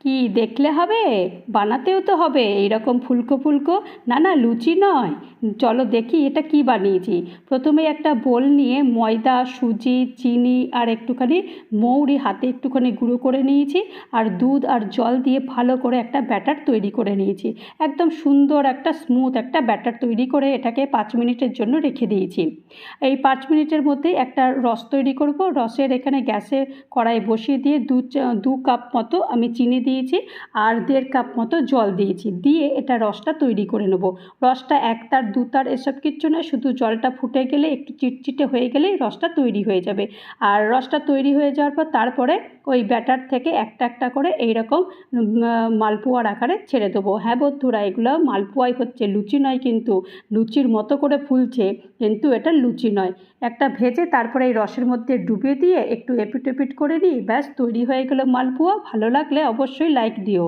কি দেখলে হবে, বানাতেও তো হবে এইরকম ফুলকো ফুলকো। না না, লুচি নয়। চলো দেখি এটা কি বানিয়েছি। প্রথমে একটা বোল নিয়ে ময়দা, সুজি, চিনি আর একটুখানি মৌরি হাতে একটুখানি গুঁড়ো করে নিয়েছি, আর দুধ আর জল দিয়ে ভালো করে একটা ব্যাটার তৈরি করে নিয়েছি। একদম সুন্দর একটা স্মুথ একটা ব্যাটার তৈরি করে এটাকে 5 মিনিটের জন্য রেখে দিয়েছি। এই 5 মিনিটের মধ্যে একটা রস তৈরি করব। রসের এখানে গ্যাসে কড়াই বসিয়ে দিয়ে 2 কাপ মতো আমি চিনি দিয়েছি, আর 1.5 কাপ মতো জল দিয়েছি, দিয়ে এটা রসটা তৈরি করে নেব। রসটা 1 তার 2 তার এসব কিচ্ছু নয়, শুধু জলটা ফুটে গেলে একটু চিটচিটে হয়ে গেলেই রসটা তৈরি হয়ে যাবে। আর রসটা তৈরি হয়ে যাওয়ার পর তারপরে ওই ব্যাটার থেকে একটা একটা করে এইরকম মালপোয়ার আকারে ছেড়ে দেবো। হ্যাঁ বন্ধুরা, এগুলো মালপোয়াই হচ্ছে, লুচি নয় কিন্তু। লুচির মতো করে ফুলছে কিন্তু এটা লুচি নয়। একটা ভেজে তারপরে এই রসের মধ্যে ডুবিয়ে দিয়ে একটু এপিট ওপিট করে নিই, ব্যাস তৈরি হয়ে গেল মালপোয়া। ভালো লাগলে অবশ্যই লাইক দিও।